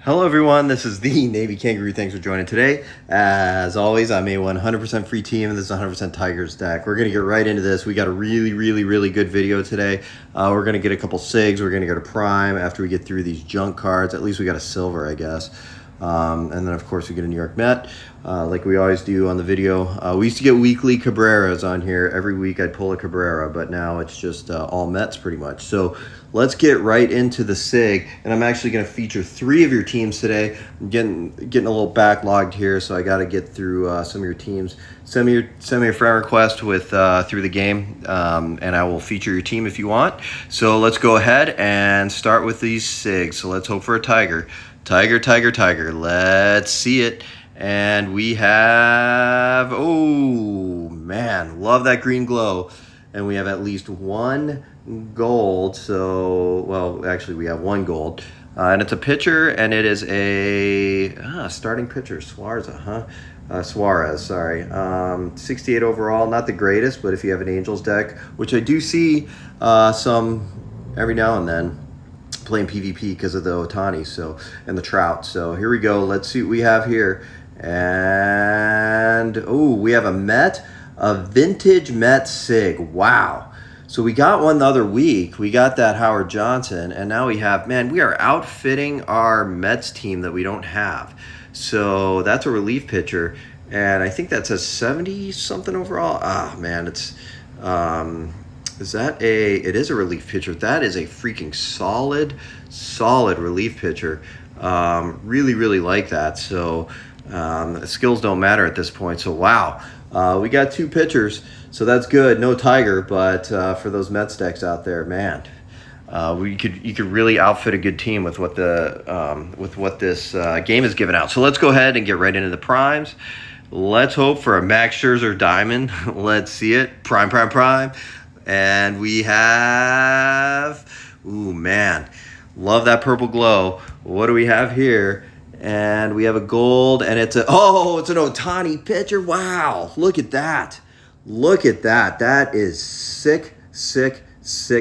Hello everyone, this is the Navy Kangaroo. Thanks for joining today. As always, I'm a 100% free team and this is 100% Tigers deck. We're going to get right into this. We got a really good video today. We're going to get a couple Sigs. We're going to go to Prime after we get through these junk cards. At least we got a silver, I guess. And then of course we get a New York Met, like we always do on the video. We used to get weekly Cabreras on here. Every week I'd pull a Cabrera, but now it's just all Mets pretty much. So let's get right into the Sig, and I'm actually going to feature 3 of your teams today. I'm getting a little backlogged here, so I got to get through some of your teams. Send me a friend request with through the game, and I will feature your team if you want. So let's go ahead and start with these Sigs. So let's hope for a Tiger. Tiger. Let's see it. And we have, oh man, love that green glow. And we have at least 1 gold. So, well, actually we have 1 gold. And it's a pitcher, and it is a starting pitcher, Suarez, sorry. 68 overall, not the greatest, but if you have an Angels deck, which I do see some every now and then, playing PvP because of the Ohtani, so, and the Trout. So here we go. Let's see what we have here. And oh, we have a vintage Met Sig. Wow. So we got one the other week. We got that Howard Johnson, and now we have, man, we are outfitting our Mets team that we don't have. So that's a relief pitcher, and I think that says 70 something overall. Ah, man, it's it is a relief pitcher. That is a freaking solid relief pitcher. Really like that. So skills don't matter at this point. So wow, we got 2 pitchers, so that's good. No Tiger, but for those Mets decks out there, man, you could really outfit a good team with what this game is giving out. So let's go ahead and get right into the primes. Let's hope for a Max Scherzer diamond. Let's see it. Prime. And we have, ooh, man, love that purple glow. What do we have here? And we have a gold, and it's an Ohtani pitcher. Wow, look at that. That is sick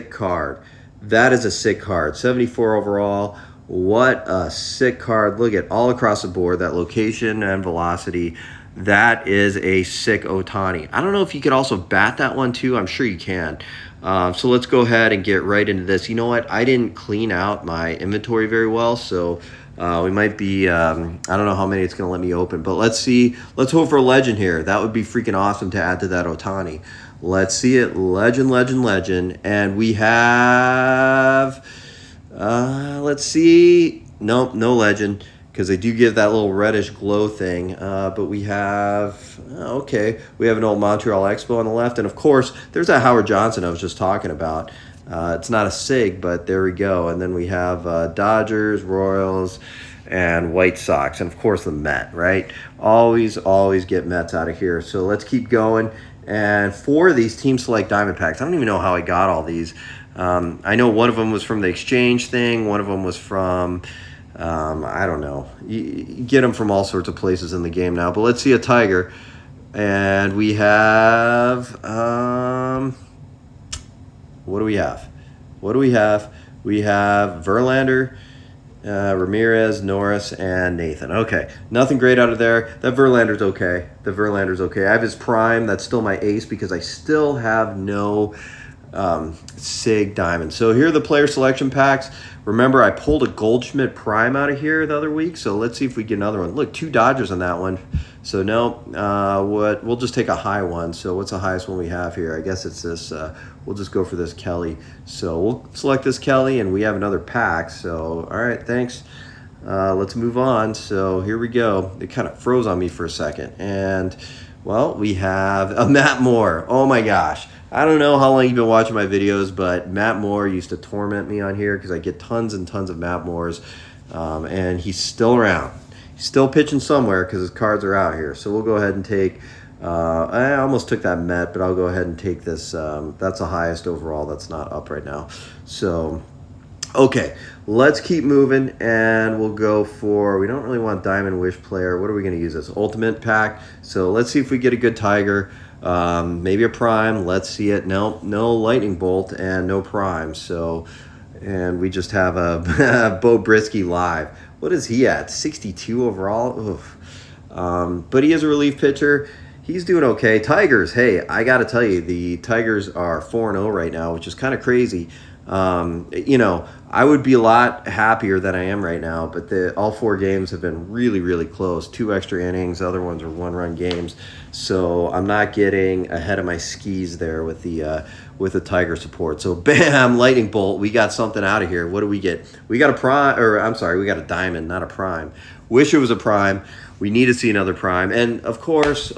card. That is a sick card. 74 overall. What a sick card. Look at all across the board, that location and velocity. That is a sick Ohtani. I don't know if you could also bat that one too. I'm sure you can. So let's go ahead and get right into this. You know what? I didn't clean out my inventory very well, so we might be, I don't know how many it's going to let me open, but let's see. Let's hope for a legend here. That would be freaking awesome to add to that Ohtani. Let's see it. Legend. And we have, let's see. Nope, no legend, because they do give that little reddish glow thing. But we have, okay, we have an old Montreal Expo on the left. And, of course, there's that Howard Johnson I was just talking about. It's not a Sig, but there we go. And then we have Dodgers, Royals, and White Sox. And, of course, the Met, right? Always get Mets out of here. So let's keep going. And 4 of these Team Select Diamond Packs, I don't even know how I got all these. I know one of them was from the exchange thing. One of them was from... I don't know. You get them from all sorts of places in the game now. But let's see a Tiger. And we have... what do we have? We have Verlander, Ramirez, Norris, and Nathan. Okay. Nothing great out of there. That Verlander's okay. I have his prime. That's still my ace because I still have no... Sig diamond. So here are the player selection packs. Remember, I pulled a Goldschmidt prime out of here the other week, so let's see if we get another one. Look, 2 Dodgers on that one. So no, we'll just take a high one. So what's the highest one we have here? I guess it's this. We'll just go for this Kelly. So we'll select this Kelly, and we have another pack. So all right, thanks. Let's move on. So here we go. It kind of froze on me for a second, and well, we have a Matt Moore. Oh my gosh. I don't know how long you've been watching my videos, but Matt Moore used to torment me on here because I get tons and tons of Matt Moores, and he's still around. He's still pitching somewhere because his cards are out here. So we'll go ahead and take, I almost took that Met, but I'll go ahead and take this. That's the highest overall. That's not up right now. So, okay, let's keep moving, and we'll go for, we don't really want Diamond Wish player. What are we going to use this? Ultimate pack. So let's see if we get a good Tiger. Maybe a prime. Let's see it. No lightning bolt and no prime. So, and we just have a Bo Brisky live. What is he at? 62 overall? Oof. But he is a relief pitcher. He's doing okay. Tigers, hey, I got to tell you, the Tigers are 4-0 right now, which is kind of crazy. I would be a lot happier than I am right now, but all 4 games have been really, really close. 2 extra innings, other ones are 1-run games. So I'm not getting ahead of my skis there with the Tiger support. So bam, lightning bolt. We got something out of here. What do we get? We got a prime, or I'm sorry, we got a diamond, not a prime. Wish it was a prime. We need to see another prime. And of course,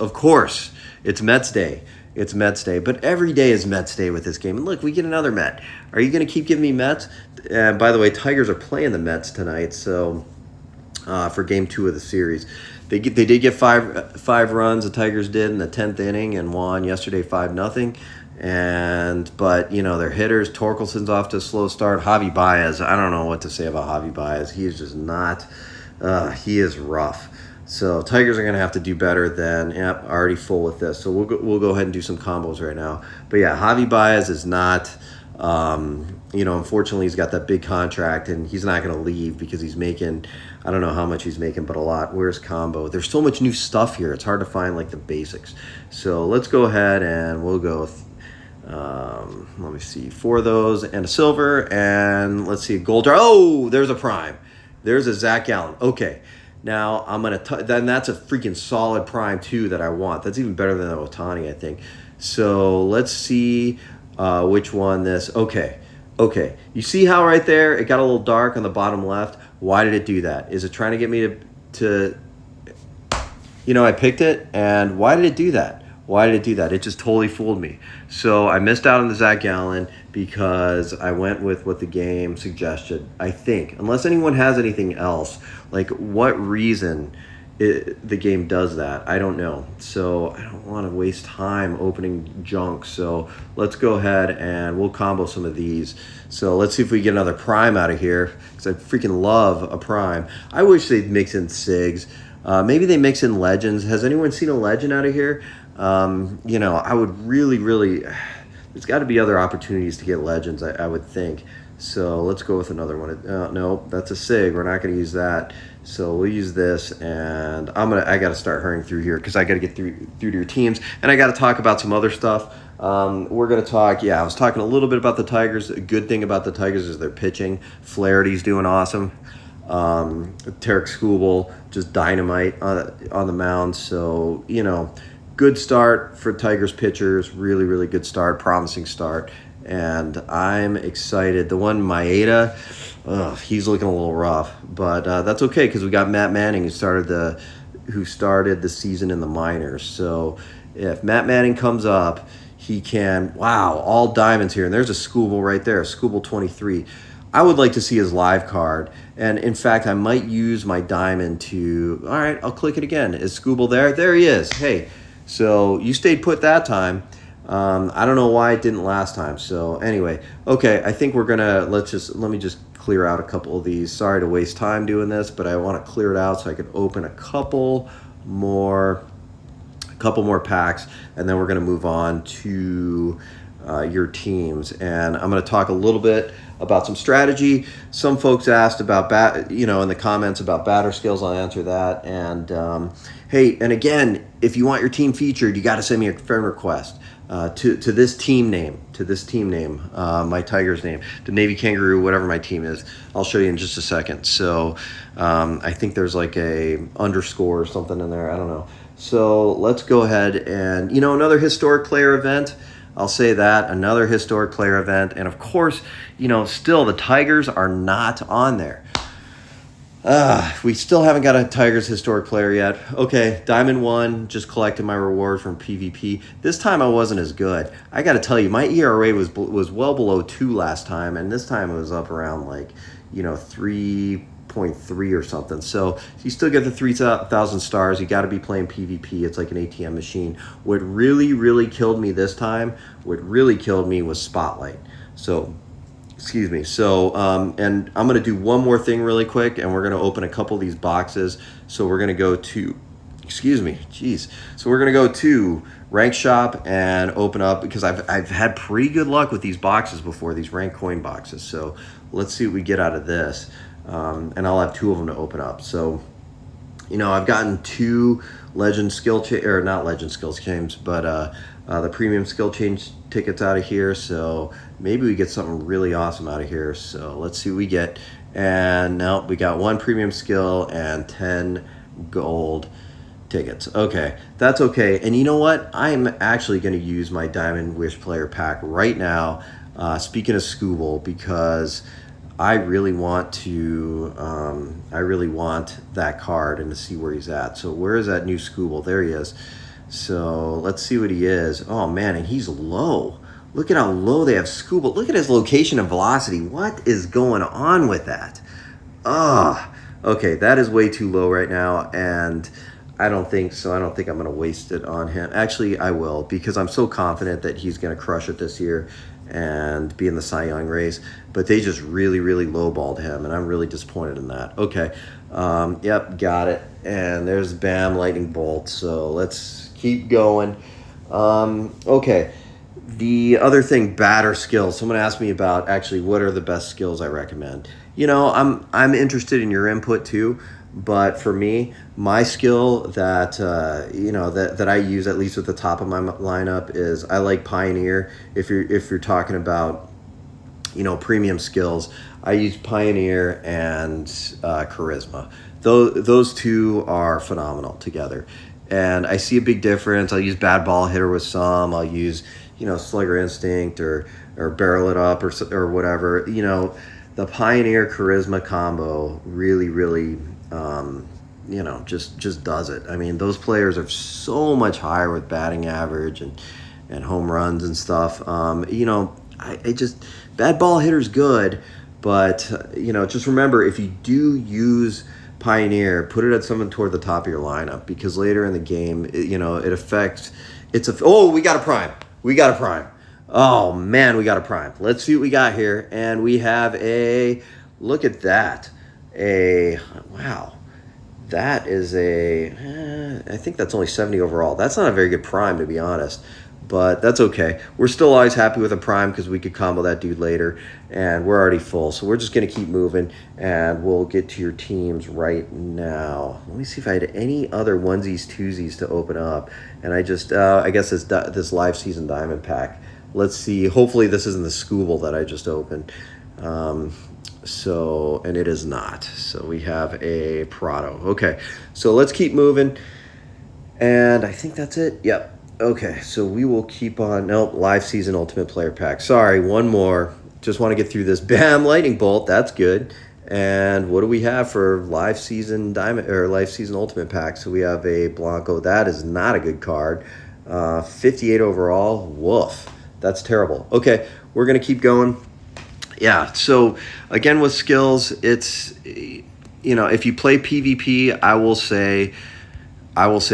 it's Mets Day. It's Mets Day. But every day is Mets Day with this game. And look, we get another Met. Are you going to keep giving me Mets? And by the way, Tigers are playing the Mets tonight. So for game 2 of the series. They did get five runs, the Tigers did, in the 10th inning and won yesterday 5-0. But their hitters, Torkelson's off to a slow start. Javi Baez, I don't know what to say about Javi Baez. He is just not, he is rough. So Tigers are going to have to do better than, already full with this. So we'll go ahead and do some combos right now. But yeah, Javi Baez is not, unfortunately he's got that big contract and he's not going to leave because he's making, I don't know how much he's making, but a lot. Where's combo? There's so much new stuff here. It's hard to find like the basics. So let's go ahead and we'll go let me see, 4 of those and a silver, and let's see, a gold jar. Oh, there's a prime. There's a Zach Gallen. Okay. Now, I'm going to, then that's a freaking solid prime, too, that I want. That's even better than the Otani, I think. So, let's see which one this, okay. You see how right there, it got a little dark on the bottom left? Why did it do that? Is it trying to get me to I picked it, and why did it do that? It just totally fooled me. So I missed out on the Zach Gallen because I went with what the game suggested, I think. Unless anyone has anything else, like what reason the game does that, I don't know. So I don't want to waste time opening junk. So let's go ahead and we'll combo some of these. So let's see if we get another prime out of here, because I freaking love a prime. I wish they'd mix in Sigs. Maybe they mix in legends. Has anyone seen a legend out of here? I would really, there's got to be other opportunities to get legends, I would think. So let's go with another one. No, that's a Sig. We're not going to use that. So we'll use this, and I got to start hurrying through here because I got to get through to your teams, and I got to talk about some other stuff. We're going to talk, I was talking a little bit about the Tigers. A good thing about the Tigers is their pitching. Flaherty's doing awesome. Tarek Skubal, just dynamite on the mound. So, good start for Tigers pitchers. Really, really good start. Promising start. And I'm excited. The one Maeda, he's looking a little rough. But that's okay because we got Matt Manning who started the season in the minors. So if Matt Manning comes up, he can, all diamonds here. And there's a Skubal right there, Skubal 23. I would like to see his live card. And in fact, I might use my diamond to, all right, I'll click it again. Is Skubal there? There he is. Hey, so you stayed put that time. I don't know why it didn't last time. So anyway, okay, I think we're going to, let me just clear out a couple of these. Sorry to waste time doing this, but I want to clear it out so I can open a couple more packs, and then we're going to move on to your teams. And I'm going to talk a little bit about some strategy. Some folks asked about in the comments about batter skills. I'll answer that. And hey, and again, if you want your team featured, you got to send me a friend request to this team name, my Tigers name, the Navy Kangaroo, whatever my team is. I'll show you in just a second. So I think there's like a underscore or something in there. I don't know. So let's go ahead and, another historic player event. I'll say that, another historic player event. And of course, still the Tigers are not on there. We still haven't got a Tigers historic player yet. Okay, Diamond 1, just collected my reward from PvP. This time I wasn't as good. I got to tell you, my ERA was well below 2 last time, and this time it was up around 3.3 or something. So you still get the 3,000 stars. You got to be playing PvP. It's like an ATM machine. What really, really killed me this time, was Spotlight. So, excuse me. So, and I'm going to do one more thing really quick, and we're going to open a couple of these boxes. So we're going to go to, So we're going to go to Rank Shop and open up, because I've had pretty good luck with these boxes before, these rank coin boxes. So let's see what we get out of this. and I'll have 2 of them to open up. So, I've gotten 2 legend skill or not legend skills games, but the premium skill change tickets out of here. So maybe we get something really awesome out of here. So let's see what we get. And now we got 1 premium skill and 10 gold tickets. Okay, that's okay. And you know what? I'm actually going to use my Diamond Wish player pack right now. Speaking of Scooble, because I really want that card and to see where he's at. So where is that new Scooble? There he is. So let's see what he is. Oh man, and he's low. Look at how low they have Scooble. Look at his location and velocity. What is going on with that? Okay, that is way too low right now, and I don't think so. I don't think I'm going to waste it on him. Actually, I will, because I'm so confident that he's going to crush it this year and be in the Cy Young race. But they just really, really lowballed him, and I'm really disappointed in that. Okay, yep, got it. And there's Bam Lightning Bolt. So let's keep going. Okay, the other thing, batter skills. Someone asked me about actually what are the best skills I recommend. I'm interested in your input too. But for me, my skill that that I use at least at the top of my lineup is I like Pioneer. If you're talking about premium skills, I use Pioneer and Charisma. Those 2 are phenomenal together, and I see a big difference. I'll use Bad Ball Hitter with some. I'll use Slugger Instinct or Barrel It Up or whatever. The Pioneer Charisma combo really just does it. I mean, those players are so much higher with batting average and home runs and stuff. I just, Bad Ball Hitter's good, but just remember, if you do use Pioneer, put it at someone toward the top of your lineup, because later in the game, it affects. We got a prime. Oh man, we got a prime. Let's see what we got here, and we have look at that. Wow, that is I think that's only 70 overall. That's not a very good prime, to be honest, but that's okay. We're still always happy with a prime because we could combo that dude later, and we're already full. So we're just going to keep moving, and we'll get to your teams right now. Let me see if I had any other onesies, twosies to open up, and I guess this live season diamond pack. Let's see. Hopefully this isn't the Scooble that I just opened. And it is not. So we have a Prado. Okay, so let's keep moving. And I think that's it. Yep. Okay, so we will keep on. Nope, live season ultimate player pack. Sorry, one more. Just want to get through this. Bam, Lightning Bolt. That's good. And what do we have for live season diamond or live season ultimate pack? So we have a Blanco. That is not a good card. 58 overall. Woof. That's terrible. Okay, we're going to keep going. Yeah, so again with skills, it's, if you play PvP, I will say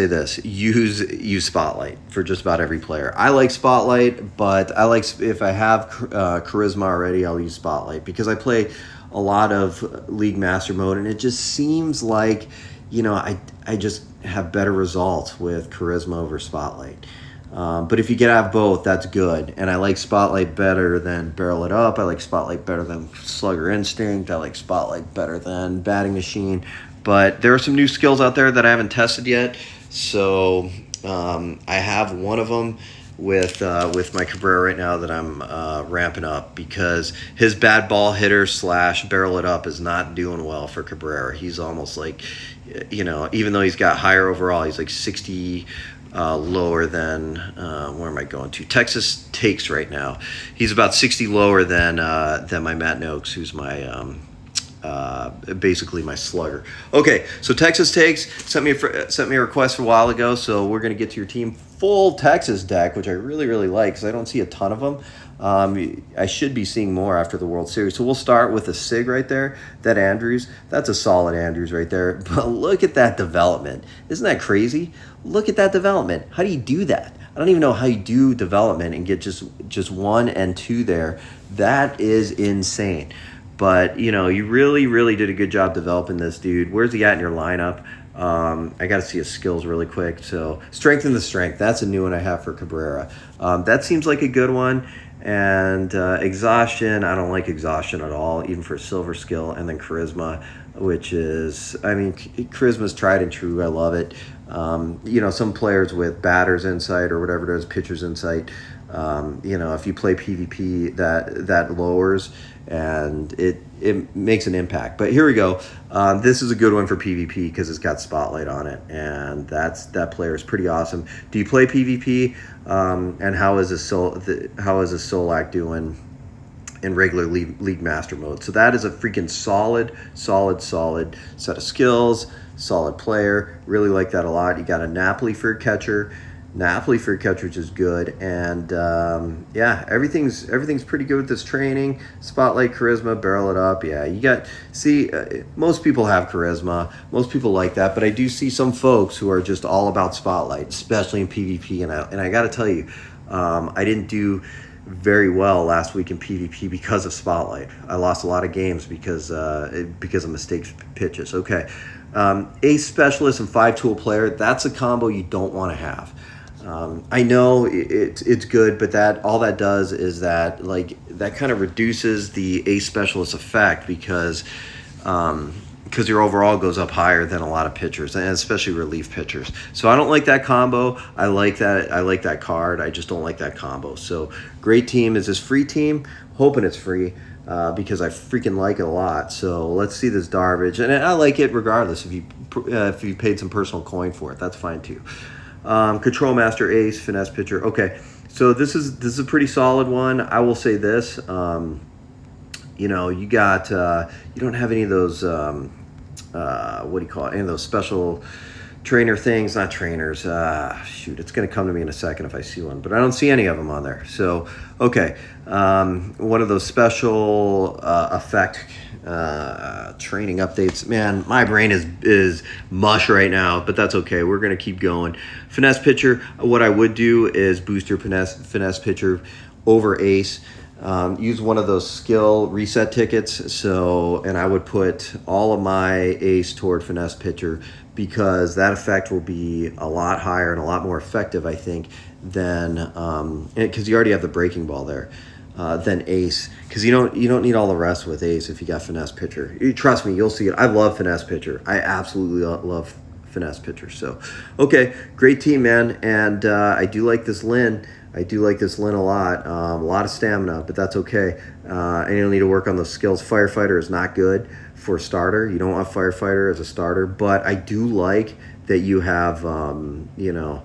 this, use Spotlight for just about every player. I like Spotlight, but if I have Charisma already, I'll use Spotlight because I play a lot of League Master Mode, and it just seems like, I just have better results with Charisma over Spotlight. But if you get out both, that's good. And I like Spotlight better than Barrel It Up. I like Spotlight better than Slugger Instinct. I like Spotlight better than Batting Machine. But there are some new skills out there that I haven't tested yet. So I have one of them with my Cabrera right now that I'm ramping up because his Bad Ball Hitter / Barrel It Up is not doing well for Cabrera. He's almost like, even though he's got higher overall, he's like 60 lower than where am I going to? Texas Takes right now. He's about 60 lower than my Matt Noakes, who's my basically my slugger. Okay, so Texas Takes sent me a request a while ago, so we're gonna get to your team full Texas deck, which I really like because I don't see a ton of them. I should be seeing more after the World Series. So we'll start with a Sig right there. That Andrews, that's a solid Andrews right there. But look at that development. Isn't that crazy? Look at that development. How do you do that? I don't even know how you do development and get just 1 and 2 there. That is insane. But, you really did a good job developing this dude. Where's he at in your lineup? I got to see his skills really quick. So Strengthen the Strength. That's a new one I have for Cabrera. That seems like a good one. And exhaustion, I don't like exhaustion at all, even for silver skill. And then charisma, which is, I mean, charisma's tried and true. I love it. You know, some players with batter's insight or whatever it is, pitcher's insight. You know, if you play PvP, that lowers, and it makes an impact. But here we go. This is a good one for PvP because it's got spotlight on it, and that player is pretty awesome. Do you play PvP? And how is a Solak doing in regular league master mode? So that is a freaking solid set of skills, solid player. Really like that a lot. You got a Napoli for a catcher. Napoli for a catcher, which is good. And yeah, everything's pretty good with this training. Spotlight, charisma, barrel it up. Yeah, you got, see, most people have charisma. Most people like that. But I do see some folks who are just all about spotlight, especially in PvP. And I got to tell you, I didn't do very well last week in PvP because of spotlight. I lost a lot of games because of mistakes pitches. Okay, ace specialist and 5-tool player, that's a combo you don't want to have. I know it's good, but all that does is that kind of reduces the ace specialist effect because your overall goes up higher than a lot of pitchers, and especially relief pitchers. So I don't like that combo. I like that card. I just don't like that combo. So great team. Is this free team? Hoping it's free because I freaking like it a lot. So let's see this garbage, and I like it regardless if you paid some personal coin for it. That's fine too. Control master, ace, finesse pitcher. Okay, so this is a pretty solid one. I will say this. You know, you got you don't have any of those what do you call it? Any of those special trainer things? Not trainers. Shoot, it's going to come to me in a second if I see one, but I don't see any of them on there. So okay, one of those special effect training updates. Man, my brain is mush right now, but that's okay. We're going to keep going. Finesse pitcher. What I would do is boost your finesse pitcher over ace. Use one of those skill reset tickets. So, and I would put all of my ace toward finesse pitcher because that effect will be a lot higher and a lot more effective, I think, than because you already have the breaking ball there. Than ace, because you don't need all the rest with ace if you got finesse pitcher. Trust me, you'll see it. I love finesse pitcher. I absolutely love finesse pitcher. So, okay, great team, man. And I do like this Lin. I do like this Lin a lot of stamina, but that's okay. And you'll need to work on those skills. Firefighter is not good for a starter. You don't want firefighter as a starter, but I do like that you have, you know,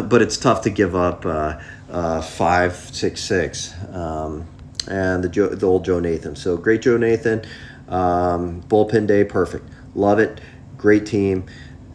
but it's tough to give up 5.66 and the old Joe Nathan. So great Joe Nathan, bullpen day, perfect, love it, great team.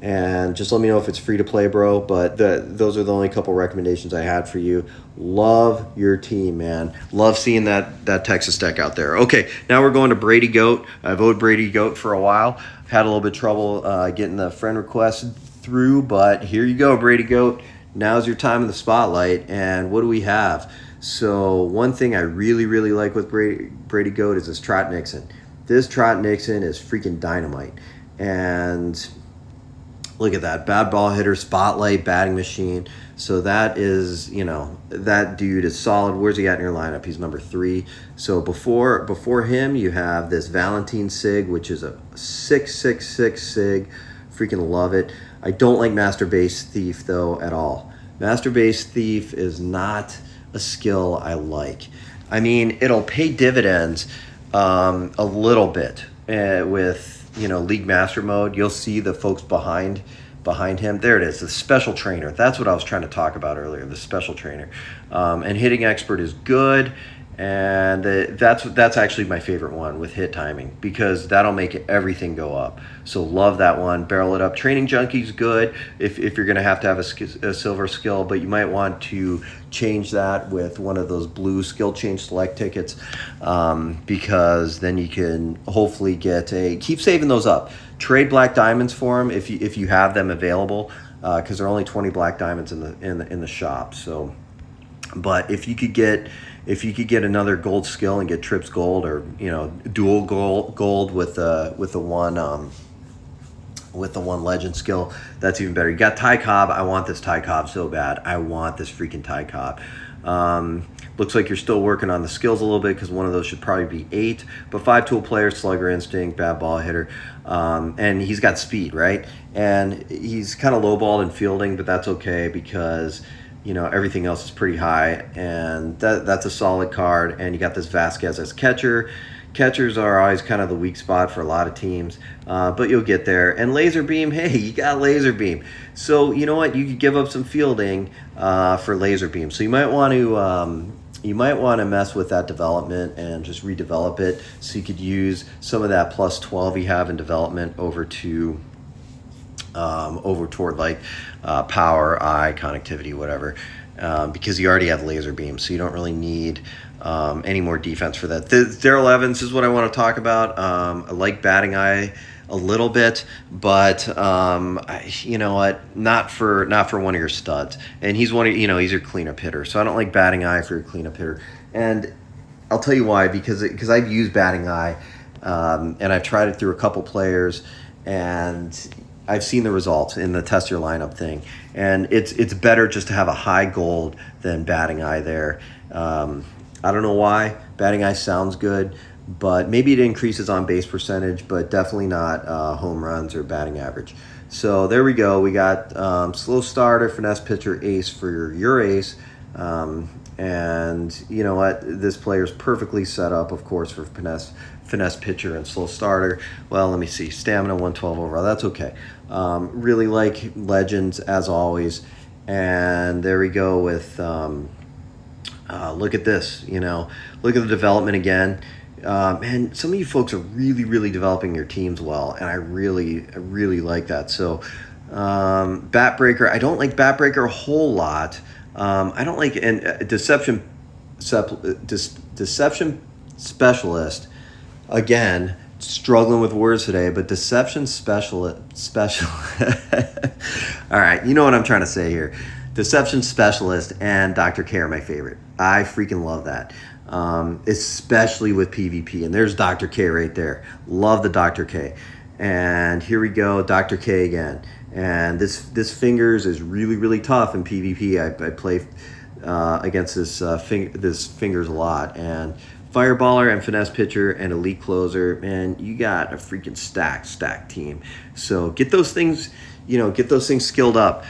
And just let me know if it's free to play, bro. But those are the only couple recommendations I had for you. Love your team, man. Love seeing that Texas deck out there. Okay, now we're going to Brady Goat. I've owed Brady Goat for a while. Had a little bit of trouble getting the friend request through, but here you go, Brady Goat. Now's your time in the spotlight. And what do we have? So one thing I really like with Brady Goat is this Trot Nixon. This Trot Nixon is freaking dynamite. And look at that, bad ball hitter, spotlight, batting machine. So that is, you know, that dude is solid. Where's he at in your lineup? He's number 3. So before him, you have this Valentine Sig, which is a 6.66 Sig. Freaking love it. I don't like Master Base Thief though at all. Master Base Thief is not a skill I like. I mean, it'll pay dividends a little bit with, you know, League Master Mode. You'll see the folks behind him. There it is, the special trainer. That's what I was trying to talk about earlier, the special trainer. And hitting expert is good. And that's actually my favorite one with hit timing because that'll make everything go up. So love that one. Barrel it up. Training Junkie's good if you're going to have a silver skill, but you might want to change that with one of those blue skill change select tickets because then you can hopefully keep saving those up. Trade black diamonds for them if you have them available because there are only 20 black diamonds in the shop. So, but if you could get another gold skill and get Trips gold or, you know, dual gold with the one legend skill, that's even better. You got Ty Cobb. I want this Ty Cobb so bad. I want this freaking Ty Cobb. Looks like you're still working on the skills a little bit because one of those should probably be 8. But 5-tool player, slugger instinct, bad ball hitter. And he's got speed, right? And he's kind of lowballed in fielding, but that's okay because, everything else is pretty high. And that's a solid card. And you got this Vasquez as catcher. Catchers are always kind of the weak spot for a lot of teams, but you'll get there. And laser beam, hey, you got laser beam. So you know what? You could give up some fielding for laser beam. So you might want to mess with that development and just redevelop it so you could use some of that plus 12 you have in development over toward like power, eye, connectivity, whatever, because you already have laser beam, so you don't really need any more defense for that. Darrell Evans is what I want to talk about. I like batting eye a little bit, but you know what? Not for one of your studs. And he's he's your cleanup hitter. So I don't like batting eye for your cleanup hitter. And I'll tell you why. Because I've used batting eye, and I've tried it through a couple players, and I've seen the results in the test your lineup thing. And it's better just to have a high gold than batting eye there. I don't know why. Batting eye sounds good, but maybe it increases on base percentage, but definitely not home runs or batting average. So there we go. We got slow starter, finesse pitcher, ace for your ace. And you know what? This player's perfectly set up, of course, for finesse pitcher and slow starter. Well, let me see. Stamina 112 overall. That's okay. Really like legends as always. And there we go with... look at this, look at the development again. Man, some of you folks are really, really developing your teams well, and I really like that. So, Bat Breaker, I don't like Bat Breaker a whole lot. I don't like Deception Specialist. Again, struggling with words today, but Deception Specialist. All right, you know what I'm trying to say here. Deception Specialist and Dr. K are my favorite. I freaking love that, especially with PvP. And there's Dr. K right there. Love the Dr. K. And here we go, Dr. K again. And this fingers is really, really tough in PvP. I play against this fingers a lot. And fireballer and finesse pitcher and elite closer, man, you got a freaking stacked team. So get those things skilled up.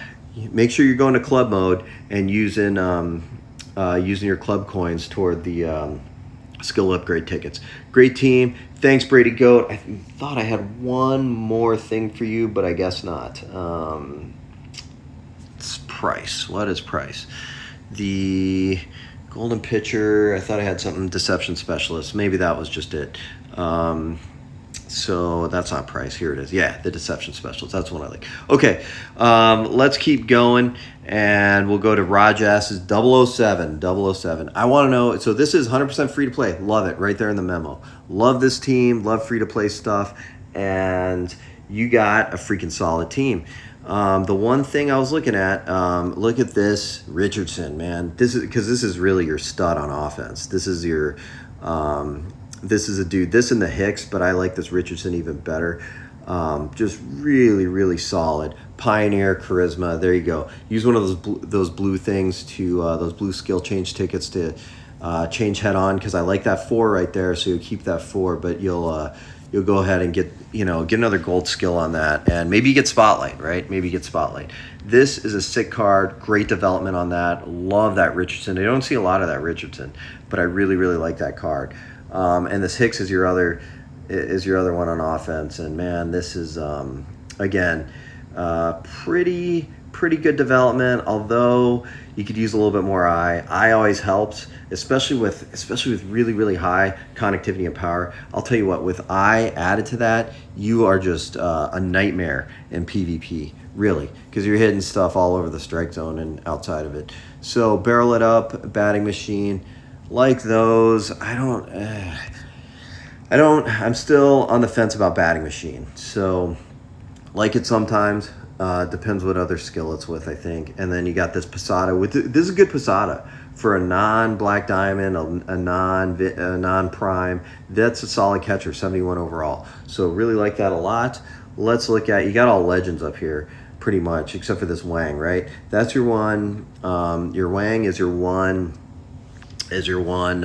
Make sure you're going to club mode and using your club coins toward the skill upgrade tickets. Great team. Thanks, Brady Goat. I thought I had one more thing for you, but I guess not. It's price. What is price? The golden pitcher. I thought I had something. Deception Specialist. Maybe that was just it. So that's not price. Here it is. Yeah, the Deception Specialist. That's one I like. Okay, let's keep going, and we'll go to Rajas's 007. 007. I want to know, so this is 100% free to play. Love it. Right there in the memo. Love this team. Love free to play stuff. And you got a freaking solid team. The one thing I was looking at, look at this Richardson, man. This is really your stud on offense. This is your... this is a dude, this and the Hicks, but I like this Richardson even better. Just really, really solid. Pioneer, charisma, there you go. Use one of those blue things to, those blue skill change tickets to change head on, because I like that 4 right there, so you'll keep that 4, but you'll go ahead and get another gold skill on that, and maybe you get Spotlight, right? Maybe you get Spotlight. This is a sick card, great development on that. Love that Richardson. I don't see a lot of that Richardson, but I really, really like that card. And this Hicks is your other one on offense. And man, this is again pretty good development. Although you could use a little bit more eye. Eye always helps, especially with really, really high connectivity and power. I'll tell you what, with eye added to that, you are just a nightmare in PvP, really, because you're hitting stuff all over the strike zone and outside of it. So barrel it up, batting machine. Like those, I'm still on the fence about batting machine. So, like it sometimes, depends what other skill it's with, I think. And then you got this Posada. This is a good Posada for a non-black diamond, a non-prime. That's a solid catcher, 71 overall. So really like that a lot. Let's look at, you got all legends up here, pretty much, except for this Wang, right? That's your one. Your Wang is your one. as your one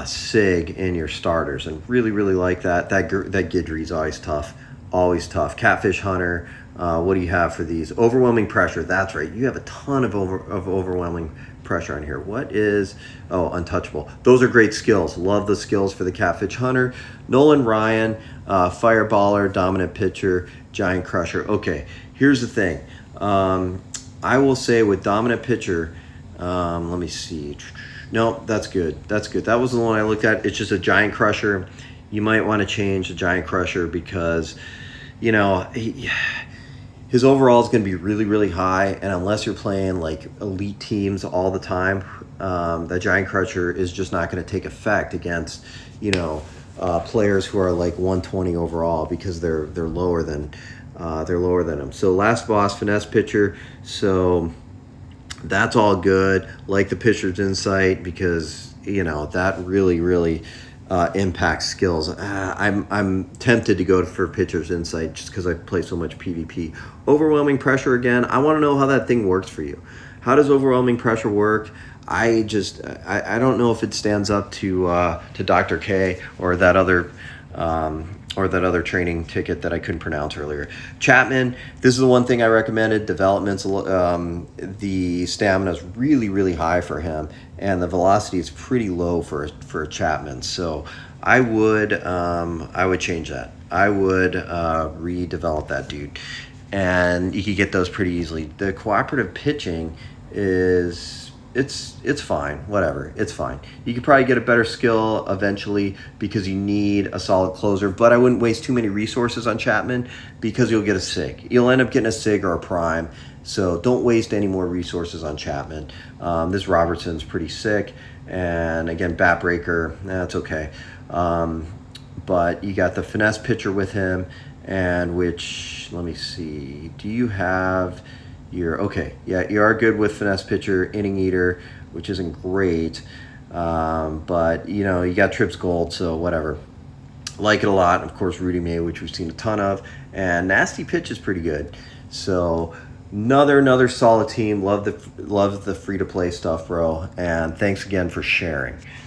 Sig in your starters, and really like that. That Guidry's always tough, always tough. Catfish Hunter. What do you have for these? Overwhelming pressure. That's right. You have a ton of overwhelming pressure on here. What is, oh, untouchable. Those are great skills. Love the skills for the Catfish Hunter. Nolan Ryan, fireballer, dominant pitcher, giant crusher. Okay, here's the thing. I will say with dominant pitcher, let me see. No, that's good. That's good. That was the one I looked at. It's just a giant crusher. You might want to change the giant crusher because, you know, his overall is going to be really high, and unless you're playing like elite teams all the time, that giant crusher is just not going to take effect against, you know, players who are like 120 overall because they're lower than him. So last boss, finesse pitcher. So that's all good. Like the pitcher's insight because, you know, that really impacts skills. I'm tempted to go for pitcher's insight just because I play so much PvP. Overwhelming pressure again. I want to know how that thing works for you. How does overwhelming pressure work? I don't know if it stands up to Dr. K or that other training ticket that I couldn't pronounce earlier. Chapman, this is the one thing I recommended. Development's, the stamina is really high for him, and the velocity is pretty low for Chapman. So I would change that. I would redevelop that dude, and you could get those pretty easily. The cooperative pitching is, it's fine, whatever, it's fine. You could probably get a better skill eventually because you need a solid closer, but I wouldn't waste too many resources on Chapman because you'll get a Sig. You'll end up getting a Sig or a Prime, so don't waste any more resources on Chapman. This Robertson's pretty sick, and again, Bat Breaker, that's okay. But you got the finesse pitcher with him, and which, let me see, do you have... okay, yeah, you are good with finesse pitcher, inning eater, which isn't great, but you know, you got Trips Gold, so whatever. Like it a lot. Of course, Rudy May, which we've seen a ton of, and Nasty Pitch is pretty good. So another solid team. Love the free to play stuff, bro. And thanks again for sharing.